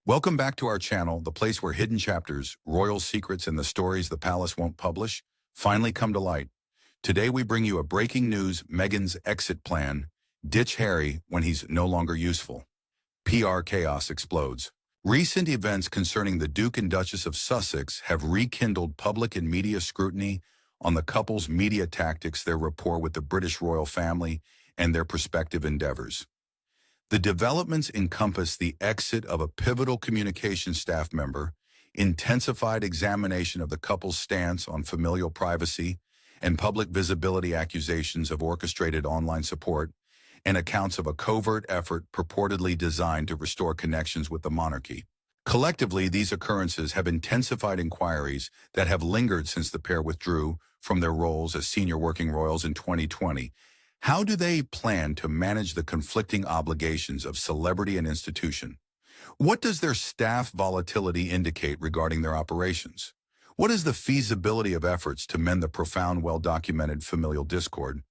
Welcome back to our channel, the place where hidden chapters, royal secrets, and the stories the palace won't publish finally come to light. Today we bring you a breaking news: Meghan's exit plan. Ditch Harry when he's no longer useful. PR chaos explodes. Recent events concerning the Duke and Duchess of Sussex have rekindled public and media scrutiny on the couple's media tactics, their rapport with the British royal family, and their prospective endeavors. The developments encompass the exit of a pivotal communications staff member, intensified examination of the couple's stance on familial privacy, and public visibility accusations of orchestrated online support, and accounts of a covert effort purportedly designed to restore connections with the monarchy. Collectively, these occurrences have intensified inquiries that have lingered since the pair withdrew from their roles as senior working royals in 2020. How do they plan to manage the conflicting obligations of celebrity and institution? What does their staff volatility indicate regarding their operations? What is the feasibility of efforts to mend the profound, well-documented familial discord?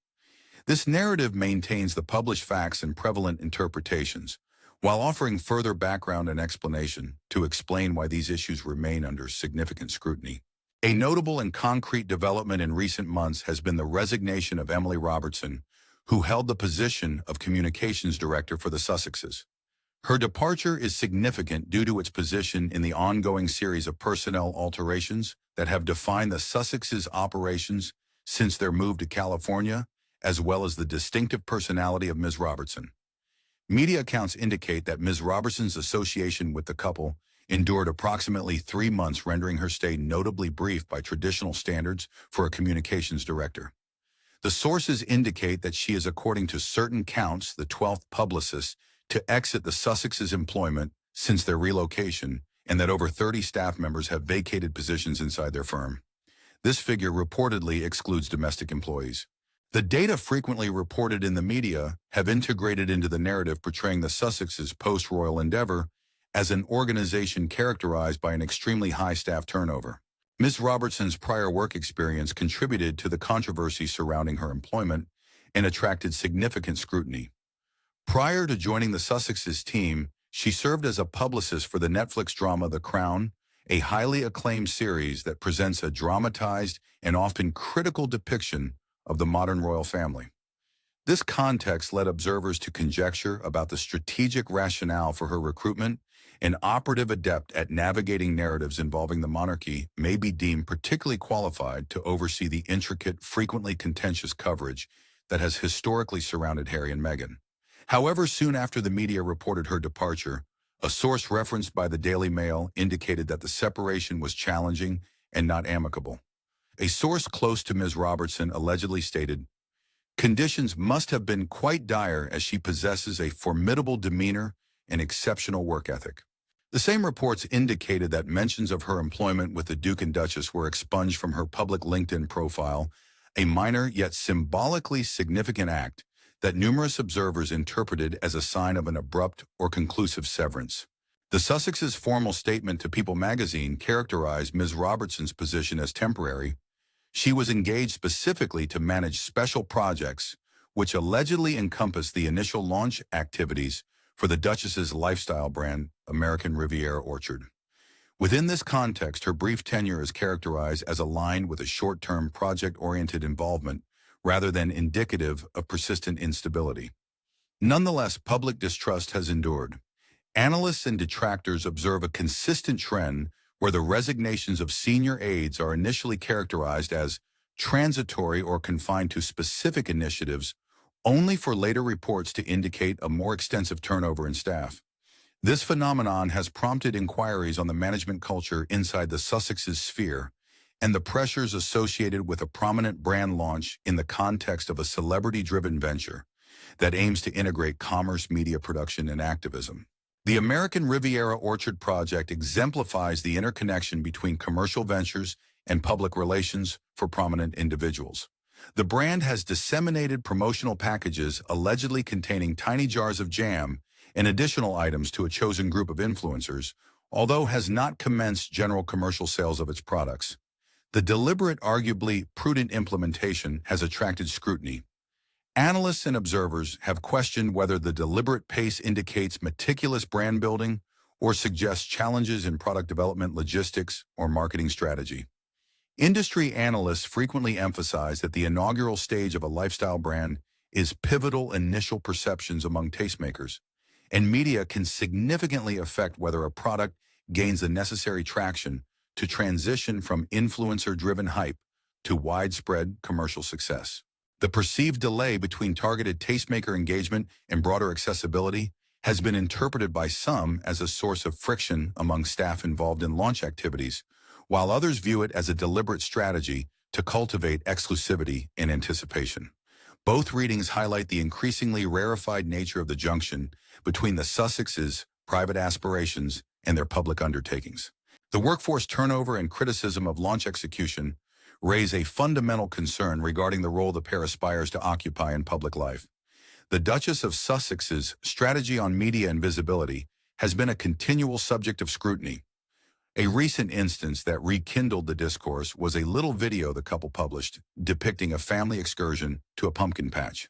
This narrative maintains the published facts and prevalent interpretations, while offering further background and explanation to explain why these issues remain under significant scrutiny. A notable and concrete development in recent months has been the resignation of Emily Robertson, who held the position of communications director for the Sussexes. Her departure is significant due to its position in the ongoing series of personnel alterations that have defined the Sussexes' operations since their move to California, as well as the distinctive personality of Ms. Robertson. Media accounts indicate that Ms. Robertson's association with the couple endured approximately 3 months, rendering her stay notably brief by traditional standards for a communications director. The sources indicate that she is, according to certain counts, the 12th publicist to exit the Sussexes' employment since their relocation, and that over 30 staff members have vacated positions inside their firm. This figure reportedly excludes domestic employees. The data frequently reported in the media have integrated into the narrative portraying the Sussexes' post-royal endeavor as an organization characterized by an extremely high staff turnover. Ms. Robertson's prior work experience contributed to the controversy surrounding her employment and attracted significant scrutiny. Prior to joining the Sussexes team, she served as a publicist for the Netflix drama The Crown, a highly acclaimed series that presents a dramatized and often critical depiction of the modern royal family. This context led observers to conjecture about the strategic rationale for her recruitment. An operative adept at navigating narratives involving the monarchy may be deemed particularly qualified to oversee the intricate, frequently contentious coverage that has historically surrounded Harry and Meghan. However, soon after the media reported her departure, a source referenced by the Daily Mail indicated that the separation was challenging and not amicable. A source close to Ms. Robertson allegedly stated, "Conditions must have been quite dire as she possesses a formidable demeanor and exceptional work ethic." The same reports indicated that mentions of her employment with the Duke and Duchess were expunged from her public LinkedIn profile, a minor yet symbolically significant act that numerous observers interpreted as a sign of an abrupt or conclusive severance. The Sussexes' formal statement to People magazine characterized Ms. Robertson's position as temporary. She was engaged specifically to manage special projects, which allegedly encompassed the initial launch activities for the Duchess's lifestyle brand, American Riviera Orchard. Within this context, her brief tenure is characterized as aligned with a short-term project-oriented involvement rather than indicative of persistent instability. Nonetheless, public distrust has endured. Analysts and detractors observe a consistent trend where the resignations of senior aides are initially characterized as transitory or confined to specific initiatives, only for later reports to indicate a more extensive turnover in staff. This phenomenon has prompted inquiries on the management culture inside the Sussexes sphere and the pressures associated with a prominent brand launch in the context of a celebrity-driven venture that aims to integrate commerce, media production, and activism. The American Riviera Orchard project exemplifies the interconnection between commercial ventures and public relations for prominent individuals. The brand has disseminated promotional packages allegedly containing tiny jars of jam and additional items to a chosen group of influencers, although has not commenced general commercial sales of its products. The deliberate, arguably prudent implementation has attracted scrutiny. Analysts and observers have questioned whether the deliberate pace indicates meticulous brand building or suggest challenges in product development, logistics, or marketing strategy. Industry analysts frequently emphasize that the inaugural stage of a lifestyle brand is pivotal initial perceptions among tastemakers, and media can significantly affect whether a product gains the necessary traction to transition from influencer-driven hype to widespread commercial success. The perceived delay between targeted tastemaker engagement and broader accessibility has been interpreted by some as a source of friction among staff involved in launch activities, while others view it as a deliberate strategy to cultivate exclusivity and anticipation. Both readings highlight the increasingly rarefied nature of the junction between the Sussexes' private aspirations and their public undertakings. The workforce turnover and criticism of launch execution raise a fundamental concern regarding the role the pair aspires to occupy in public life. The Duchess of Sussex's strategy on media and visibility has been a continual subject of scrutiny. A recent instance that rekindled the discourse was a little video the couple published depicting a family excursion to a pumpkin patch.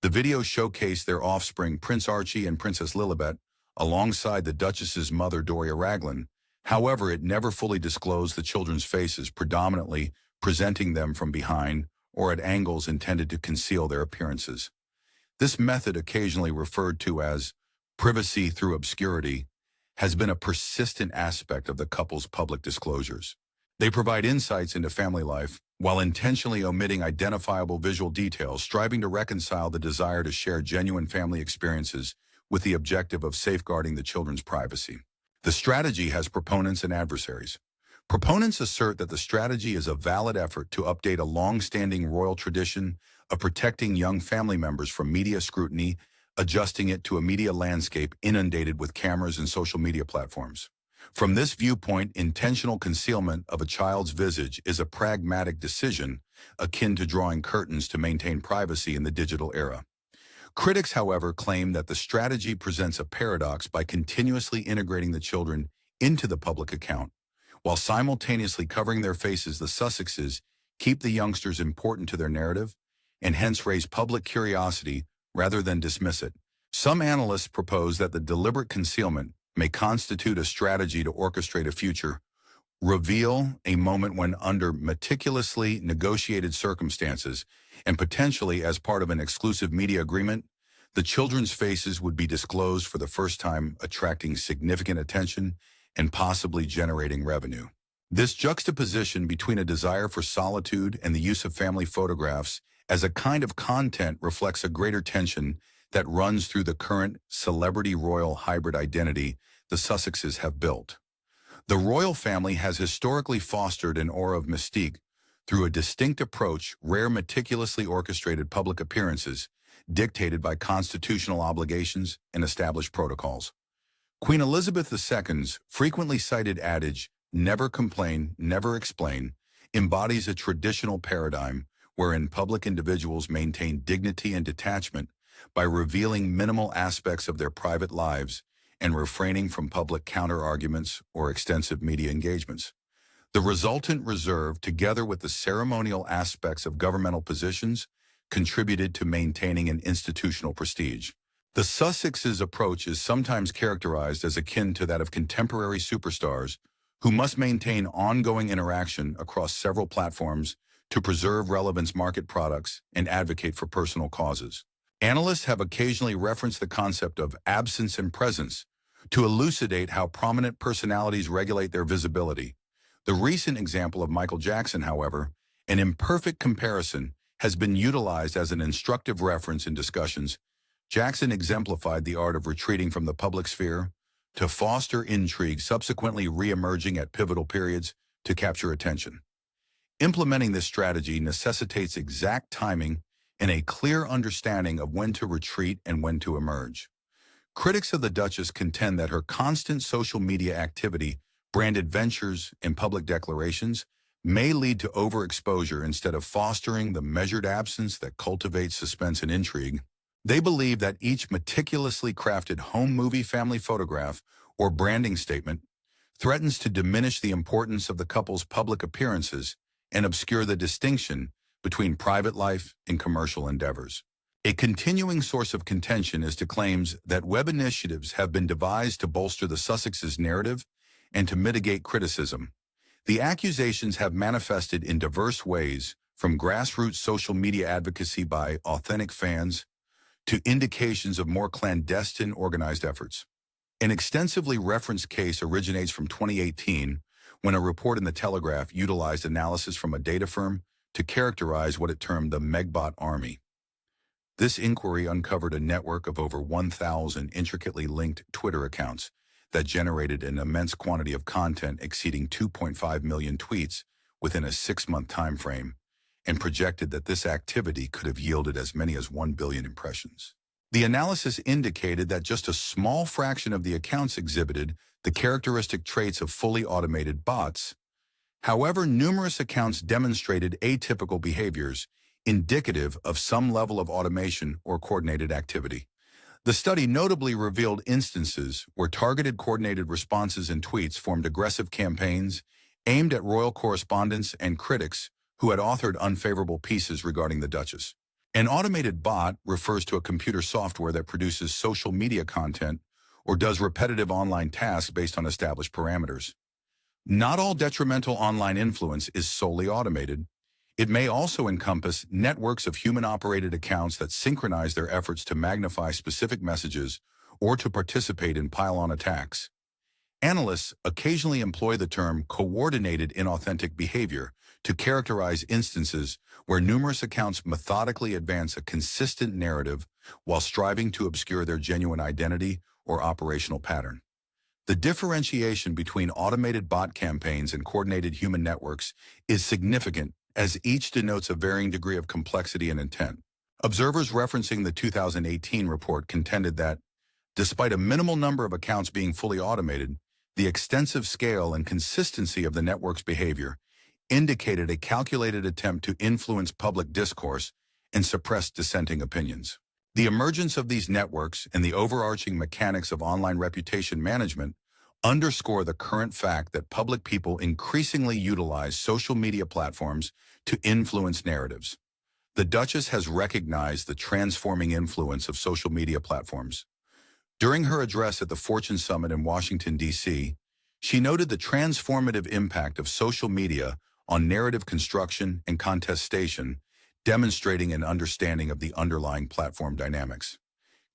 The video showcased their offspring, Prince Archie and Princess Lilibet, alongside the Duchess's mother, Doria Raglan. However, it never fully disclosed the children's faces, predominantly presenting them from behind or at angles intended to conceal their appearances. This method, occasionally referred to as privacy through obscurity, has been a persistent aspect of the couple's public disclosures. They provide insights into family life while intentionally omitting identifiable visual details, striving to reconcile the desire to share genuine family experiences with the objective of safeguarding the children's privacy. The strategy has proponents and adversaries. Proponents assert that the strategy is a valid effort to update a long-standing royal tradition of protecting young family members from media scrutiny, adjusting it to a media landscape inundated with cameras and social media platforms. From this viewpoint, intentional concealment of a child's visage is a pragmatic decision akin to drawing curtains to maintain privacy in the digital era. Critics, however, claim that the strategy presents a paradox by continuously integrating the children into the public account. While simultaneously covering their faces, the Sussexes keep the youngsters important to their narrative and hence raise public curiosity rather than dismiss it. Some analysts propose that the deliberate concealment may constitute a strategy to orchestrate a future reveal, a moment when, under meticulously negotiated circumstances and potentially as part of an exclusive media agreement, the children's faces would be disclosed for the first time, attracting significant attention and possibly generating revenue. This juxtaposition between a desire for solitude and the use of family photographs as a kind of content reflects a greater tension that runs through the current celebrity-royal hybrid identity the Sussexes have built. The royal family has historically fostered an aura of mystique through a distinct approach, rare meticulously orchestrated public appearances dictated by constitutional obligations and established protocols. Queen Elizabeth II's frequently cited adage, "Never complain, never explain," embodies a traditional paradigm wherein public individuals maintain dignity and detachment by revealing minimal aspects of their private lives and refraining from public counter-arguments or extensive media engagements. The resultant reserve, together with the ceremonial aspects of governmental positions, contributed to maintaining an institutional prestige. The Sussexes' approach is sometimes characterized as akin to that of contemporary superstars who must maintain ongoing interaction across several platforms to preserve relevance, market products, and advocate for personal causes. Analysts have occasionally referenced the concept of absence and presence to elucidate how prominent personalities regulate their visibility. The recent example of Michael Jackson, however, an imperfect comparison, has been utilized as an instructive reference in discussions. Jackson exemplified the art of retreating from the public sphere to foster intrigue, subsequently re-emerging at pivotal periods to capture attention. Implementing this strategy necessitates exact timing and a clear understanding of when to retreat and when to emerge. Critics of the Duchess contend that her constant social media activity, branded ventures, and public declarations may lead to overexposure instead of fostering the measured absence that cultivates suspense and intrigue. They believe that each meticulously crafted home movie family photograph or branding statement threatens to diminish the importance of the couple's public appearances and obscure the distinction between private life and commercial endeavors. A continuing source of contention is to claims that web initiatives have been devised to bolster the Sussexes' narrative and to mitigate criticism. The accusations have manifested in diverse ways, from grassroots social media advocacy by authentic fans to indications of more clandestine organized efforts. An extensively referenced case originates from 2018, when a report in the Telegraph utilized analysis from a data firm to characterize what it termed the Megbot Army. This inquiry uncovered a network of over 1,000 intricately linked Twitter accounts that generated an immense quantity of content exceeding 2.5 million tweets within a 6-month time frame, and projected that this activity could have yielded as many as 1 billion impressions. The analysis indicated that just a small fraction of the accounts exhibited the characteristic traits of fully automated bots. However, numerous accounts demonstrated atypical behaviors indicative of some level of automation or coordinated activity. The study notably revealed instances where targeted coordinated responses and tweets formed aggressive campaigns aimed at royal correspondents and critics who had authored unfavorable pieces regarding the Duchess. An automated bot refers to a computer software that produces social media content or does repetitive online tasks based on established parameters. Not all detrimental online influence is solely automated. It may also encompass networks of human-operated accounts that synchronize their efforts to magnify specific messages or to participate in pile-on attacks. Analysts occasionally employ the term coordinated inauthentic behavior to characterize instances where numerous accounts methodically advance a consistent narrative while striving to obscure their genuine identity or operational pattern. The differentiation between automated bot campaigns and coordinated human networks is significant, as each denotes a varying degree of complexity and intent. Observers referencing the 2018 report contended that, despite a minimal number of accounts being fully automated, the extensive scale and consistency of the network's behavior indicated a calculated attempt to influence public discourse and suppress dissenting opinions. The emergence of these networks and the overarching mechanics of online reputation management underscore the current fact that public people increasingly utilize social media platforms to influence narratives. The Duchess has recognized the transforming influence of social media platforms. During her address at the Fortune Summit in Washington, D.C., she noted the transformative impact of social media on narrative construction and contestation, demonstrating an understanding of the underlying platform dynamics.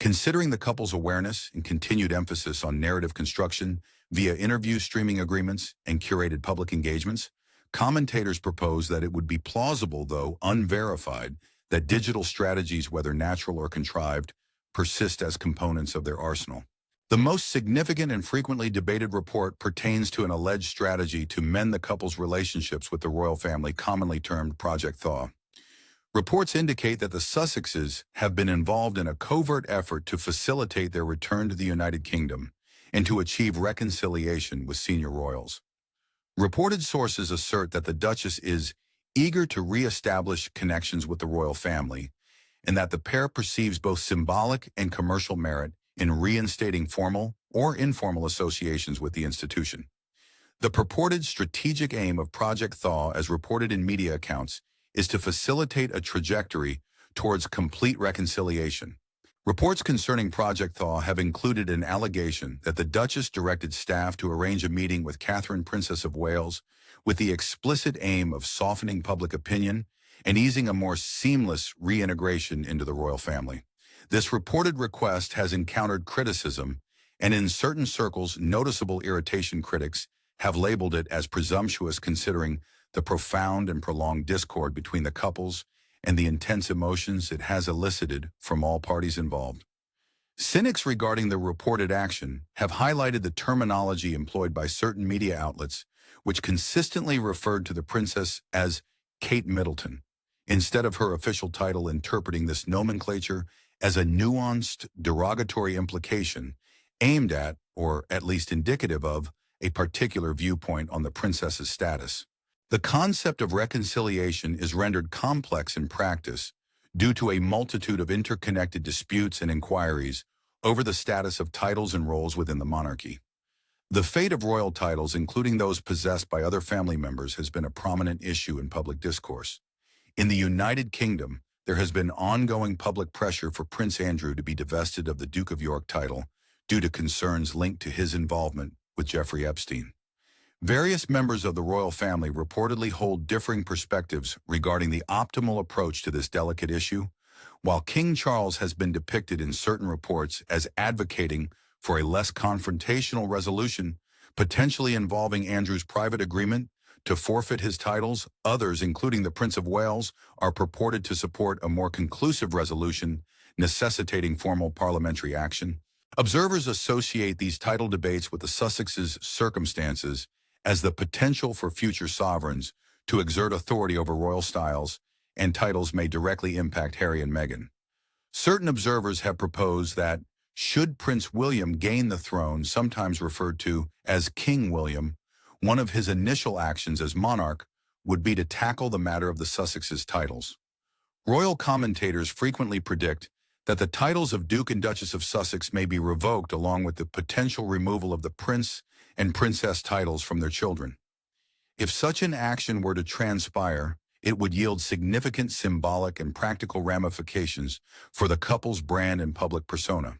Considering the couple's awareness and continued emphasis on narrative construction via interview streaming agreements and curated public engagements, commentators propose that it would be plausible, though unverified, that digital strategies, whether natural or contrived, persist as components of their arsenal. The most significant and frequently debated report pertains to an alleged strategy to mend the couple's relationships with the royal family, commonly termed Project Thaw. Reports indicate that the Sussexes have been involved in a covert effort to facilitate their return to the United Kingdom and to achieve reconciliation with senior royals. Reported sources assert that the Duchess is eager to re-establish connections with the royal family, and that the pair perceives both symbolic and commercial merit in reinstating formal or informal associations with the institution. The purported strategic aim of Project Thaw, as reported in media accounts, is to facilitate a trajectory towards complete reconciliation. Reports concerning Project Thaw have included an allegation that the Duchess directed staff to arrange a meeting with Catherine, Princess of Wales, with the explicit aim of softening public opinion and easing a more seamless reintegration into the royal family. This reported request has encountered criticism, and in certain circles, noticeable irritation. Critics have labeled it as presumptuous, considering the profound and prolonged discord between the couples and the intense emotions it has elicited from all parties involved. Cynics regarding the reported action have highlighted the terminology employed by certain media outlets, which consistently referred to the princess as Kate Middleton, instead of her official title, interpreting this nomenclature as a nuanced, derogatory implication aimed at, or at least indicative of, a particular viewpoint on the princess's status. The concept of reconciliation is rendered complex in practice due to a multitude of interconnected disputes and inquiries over the status of titles and roles within the monarchy. The fate of royal titles, including those possessed by other family members, has been a prominent issue in public discourse. In the United Kingdom, there has been ongoing public pressure for Prince Andrew to be divested of the Duke of York title due to concerns linked to his involvement with Jeffrey Epstein. Various members of the royal family reportedly hold differing perspectives regarding the optimal approach to this delicate issue, while King Charles has been depicted in certain reports as advocating for a less confrontational resolution, potentially involving Andrew's private agreement to forfeit his titles. Others, including the Prince of Wales, are purported to support a more conclusive resolution necessitating formal parliamentary action. Observers associate these title debates with the Sussexes' circumstances as the potential for future sovereigns to exert authority over royal styles and titles may directly impact Harry and Meghan. Certain observers have proposed that, should Prince William gain the throne, sometimes referred to as King William, one of his initial actions as monarch would be to tackle the matter of the Sussexes' titles. Royal commentators frequently predict that the titles of Duke and Duchess of Sussex may be revoked along with the potential removal of the Prince and Princess titles from their children. If such an action were to transpire, it would yield significant symbolic and practical ramifications for the couple's brand and public persona.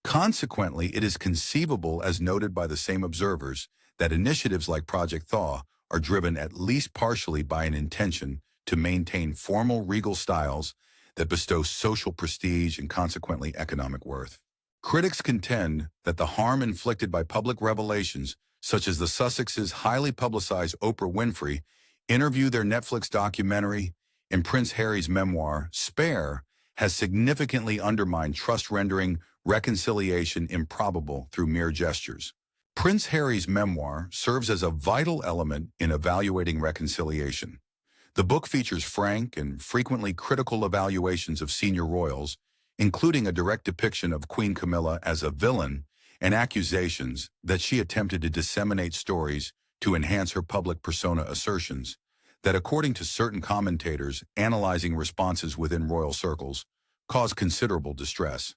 Consequently, it is conceivable, as noted by the same observers, that initiatives like Project Thaw are driven at least partially by an intention to maintain formal regal styles that bestow social prestige and consequently economic worth. Critics contend that the harm inflicted by public revelations, such as the Sussexes' highly publicized Oprah Winfrey interview, their Netflix documentary, and Prince Harry's memoir, Spare, has significantly undermined trust, rendering reconciliation improbable through mere gestures. Prince Harry's memoir serves as a vital element in evaluating reconciliation. The book features frank and frequently critical evaluations of senior royals, including a direct depiction of Queen Camilla as a villain and accusations that she attempted to disseminate stories to enhance her public persona, assertions that, according to certain commentators analyzing responses within royal circles, caused considerable distress.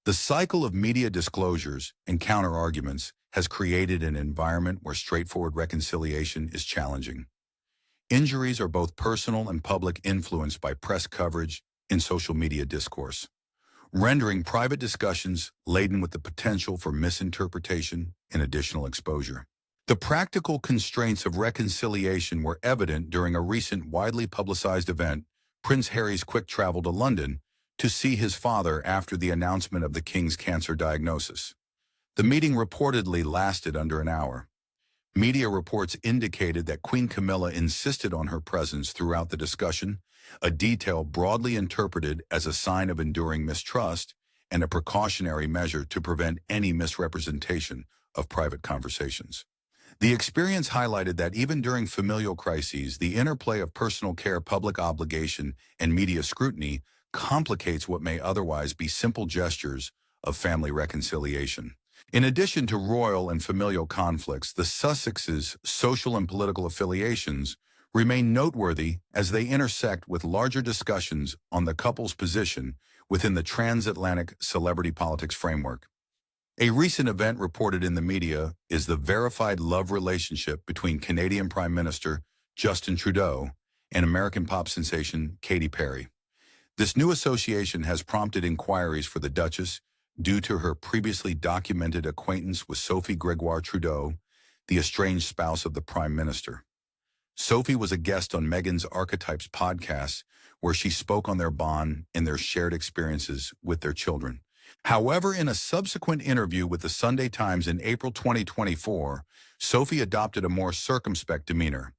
The cycle of media disclosures and counter-arguments has created an environment where straightforward reconciliation is challenging. Injuries are both personal and public, influenced by press coverage and social media discourse, rendering private discussions laden with the potential for misinterpretation and additional exposure. The practical constraints of reconciliation were evident during a recent widely publicized event, Prince Harry's quick travel to London to see his father after the announcement of the king's cancer diagnosis. The meeting reportedly lasted under an hour. Media reports indicated that Queen Camilla insisted on her presence throughout the discussion, a detail broadly interpreted as a sign of enduring mistrust and a precautionary measure to prevent any misrepresentation of private conversations. The experience highlighted that even during familial crises, the interplay of personal care, public obligation, and media scrutiny complicates what may otherwise be simple gestures of family reconciliation. In addition to royal and familial conflicts, the Sussexes' social and political affiliations remain noteworthy as they intersect with larger discussions on the couple's position within the transatlantic celebrity politics framework. A recent event reported in the media is the verified love relationship between Canadian Prime Minister Justin Trudeau and American pop sensation Katy Perry. This new association has prompted inquiries for the Duchess due to her previously documented acquaintance with Sophie Gregoire Trudeau, the estranged spouse of the Prime Minister. Sophie was a guest on Meghan's Archetypes podcast, where she spoke on their bond and their shared experiences with their children. However, in a subsequent interview with the Sunday Times in April 2024, Sophie adopted a more circumspect demeanor.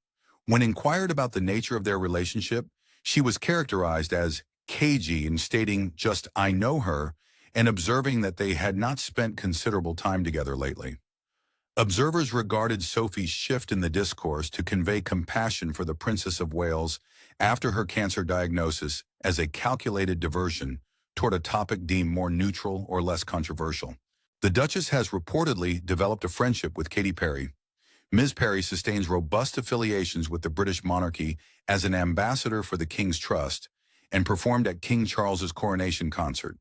When inquired about the nature of their relationship, she was characterized as cagey in stating just "I know her," and observing that they had not spent considerable time together lately. Observers regarded Sophie's shift in the discourse to convey compassion for the Princess of Wales after her cancer diagnosis as a calculated diversion toward a topic deemed more neutral or less controversial. The Duchess has reportedly developed a friendship with Katy Perry. Ms. Perry sustains robust affiliations with the British monarchy as an ambassador for the King's Trust and performed at King Charles's coronation concert.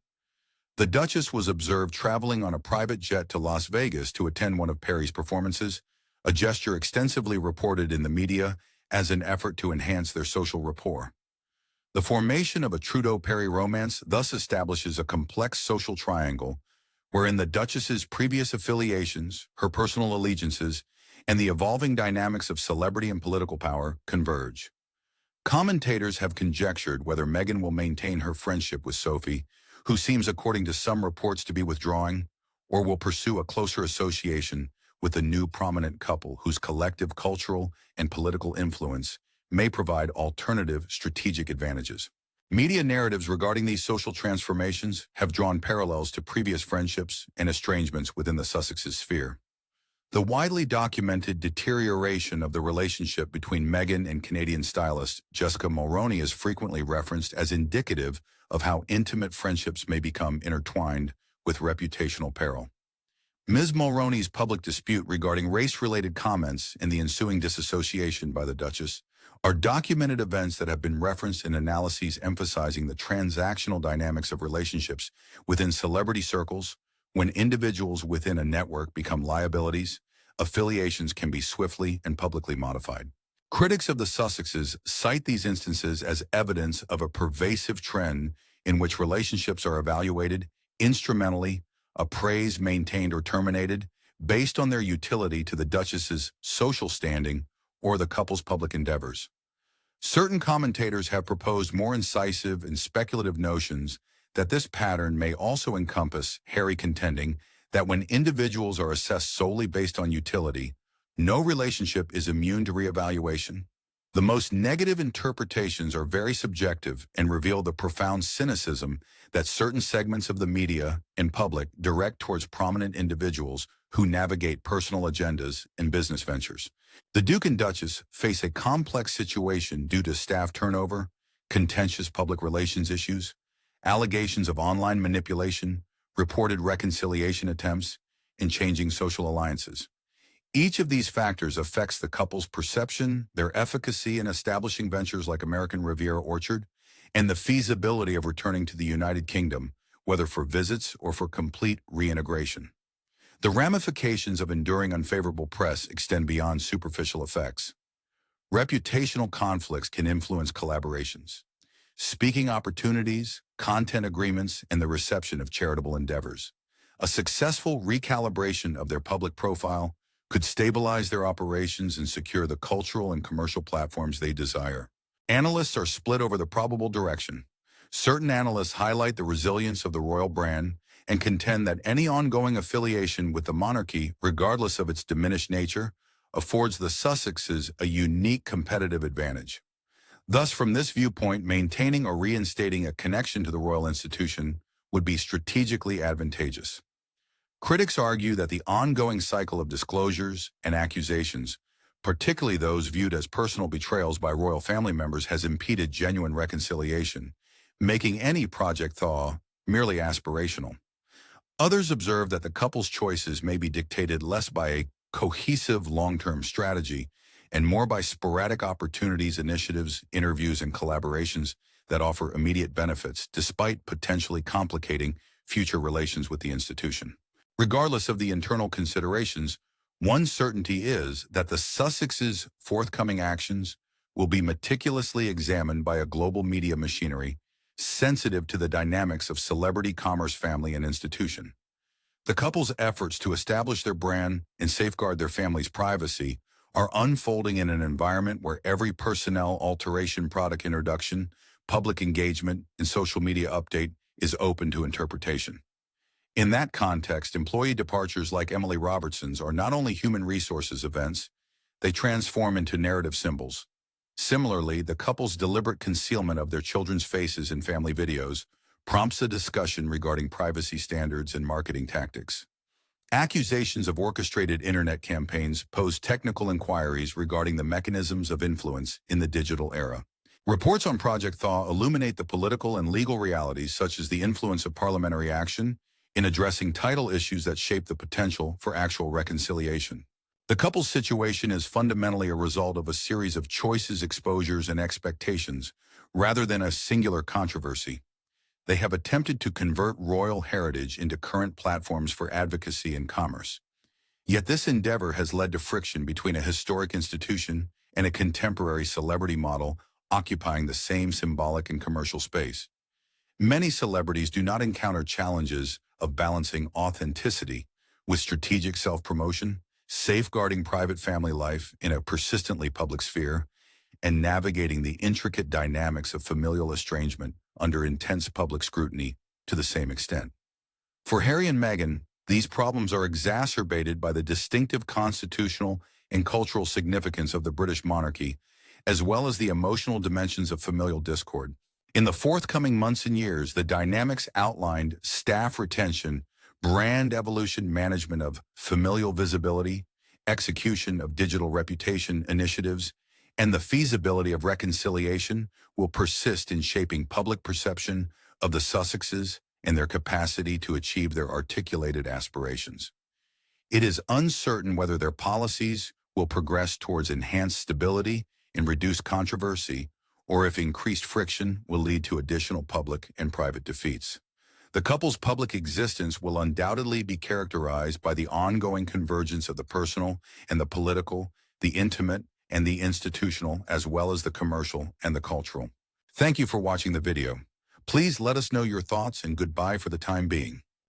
The Duchess was observed traveling on a private jet to Las Vegas to attend one of Perry's performances, a gesture extensively reported in the media as an effort to enhance their social rapport. The formation of a Trudeau-Perry romance thus establishes a complex social triangle wherein the Duchess's previous affiliations, her personal allegiances, and the evolving dynamics of celebrity and political power converge. Commentators have conjectured whether Meghan will maintain her friendship with Sophie, who seems, according to some reports, to be withdrawing, or will pursue a closer association with the new prominent couple whose collective cultural and political influence may provide alternative strategic advantages. Media narratives regarding these social transformations have drawn parallels to previous friendships and estrangements within the Sussexes' sphere. The widely documented deterioration of the relationship between Meghan and Canadian stylist Jessica Mulroney is frequently referenced as indicative of how intimate friendships may become intertwined with reputational peril. Ms. Mulroney's public dispute regarding race-related comments and the ensuing disassociation by the Duchess are documented events that have been referenced in analyses emphasizing the transactional dynamics of relationships within celebrity circles. When individuals within a network become liabilities, affiliations can be swiftly and publicly modified. Critics of the Sussexes cite these instances as evidence of a pervasive trend in which relationships are evaluated instrumentally, appraised, maintained, or terminated based on their utility to the Duchess's social standing or the couple's public endeavors. Certain commentators have proposed more incisive and speculative notions that this pattern may also encompass Harry contending that when individuals are assessed solely based on utility, no relationship is immune to reevaluation. The most negative interpretations are very subjective and reveal the profound cynicism that certain segments of the media and public direct towards prominent individuals who navigate personal agendas and business ventures. The Duke and Duchess face a complex situation due to staff turnover, contentious public relations issues, allegations of online manipulation, reported reconciliation attempts, and changing social alliances. Each of these factors affects the couple's perception, their efficacy in establishing ventures like American Riviera Orchard, and the feasibility of returning to the United Kingdom, whether for visits or for complete reintegration. The ramifications of enduring unfavorable press extend beyond superficial effects. Reputational conflicts can influence collaborations, speaking opportunities, content agreements, and the reception of charitable endeavors. A successful recalibration of their public profile could stabilize their operations and secure the cultural and commercial platforms they desire. Analysts are split over the probable direction. Certain analysts highlight the resilience of the royal brand and contend that any ongoing affiliation with the monarchy, regardless of its diminished nature, affords the Sussexes a unique competitive advantage. Thus, from this viewpoint, maintaining or reinstating a connection to the royal institution would be strategically advantageous. Critics argue that the ongoing cycle of disclosures and accusations, particularly those viewed as personal betrayals by royal family members, has impeded genuine reconciliation, making any project thaw merely aspirational. Others observe that the couple's choices may be dictated less by a cohesive long-term strategy and more by sporadic opportunities, initiatives, interviews, and collaborations that offer immediate benefits despite potentially complicating future relations with the institution. Regardless of the internal considerations, one certainty is that the Sussexes' forthcoming actions will be meticulously examined by a global media machinery sensitive to the dynamics of celebrity commerce, family, and institution. The couple's efforts to establish their brand and safeguard their family's privacy are unfolding in an environment where every personnel alteration, product introduction, public engagement, and social media update is open to interpretation. In that context, employee departures like Emily Robertson's are not only human resources events, they transform into narrative symbols. Similarly, the couple's deliberate concealment of their children's faces in family videos prompts a discussion regarding privacy standards and marketing tactics. Accusations of orchestrated internet campaigns pose technical inquiries regarding the mechanisms of influence in the digital era. Reports on Project Thaw illuminate the political and legal realities such as the influence of parliamentary action in addressing title issues that shape the potential for actual reconciliation. The couple's situation is fundamentally a result of a series of choices, exposures, and expectations, rather than a singular controversy. They have attempted to convert royal heritage into current platforms for advocacy and commerce. Yet this endeavor has led to friction between a historic institution and a contemporary celebrity model, occupying the same symbolic and commercial space. Many celebrities do not encounter challenges of balancing authenticity with strategic self-promotion, safeguarding private family life in a persistently public sphere, and navigating the intricate dynamics of familial estrangement under intense public scrutiny to the same extent. For Harry and Meghan, these problems are exacerbated by the distinctive constitutional and cultural significance of the British monarchy, as well as the emotional dimensions of familial discord. In the forthcoming months and years, the dynamics outlined staff retention, brand evolution management of familial visibility, execution of digital reputation initiatives, and the feasibility of reconciliation will persist in shaping public perception of the Sussexes and their capacity to achieve their articulated aspirations. It is uncertain whether their policies will progress towards enhanced stability and reduced controversy, or if increased friction will lead to additional public and private defeats. The couple's public existence will undoubtedly be characterized by the ongoing convergence of the personal and the political, the intimate and the institutional, as well as the commercial and the cultural. Thank you for watching the video. Please let us know your thoughts and goodbye for the time being.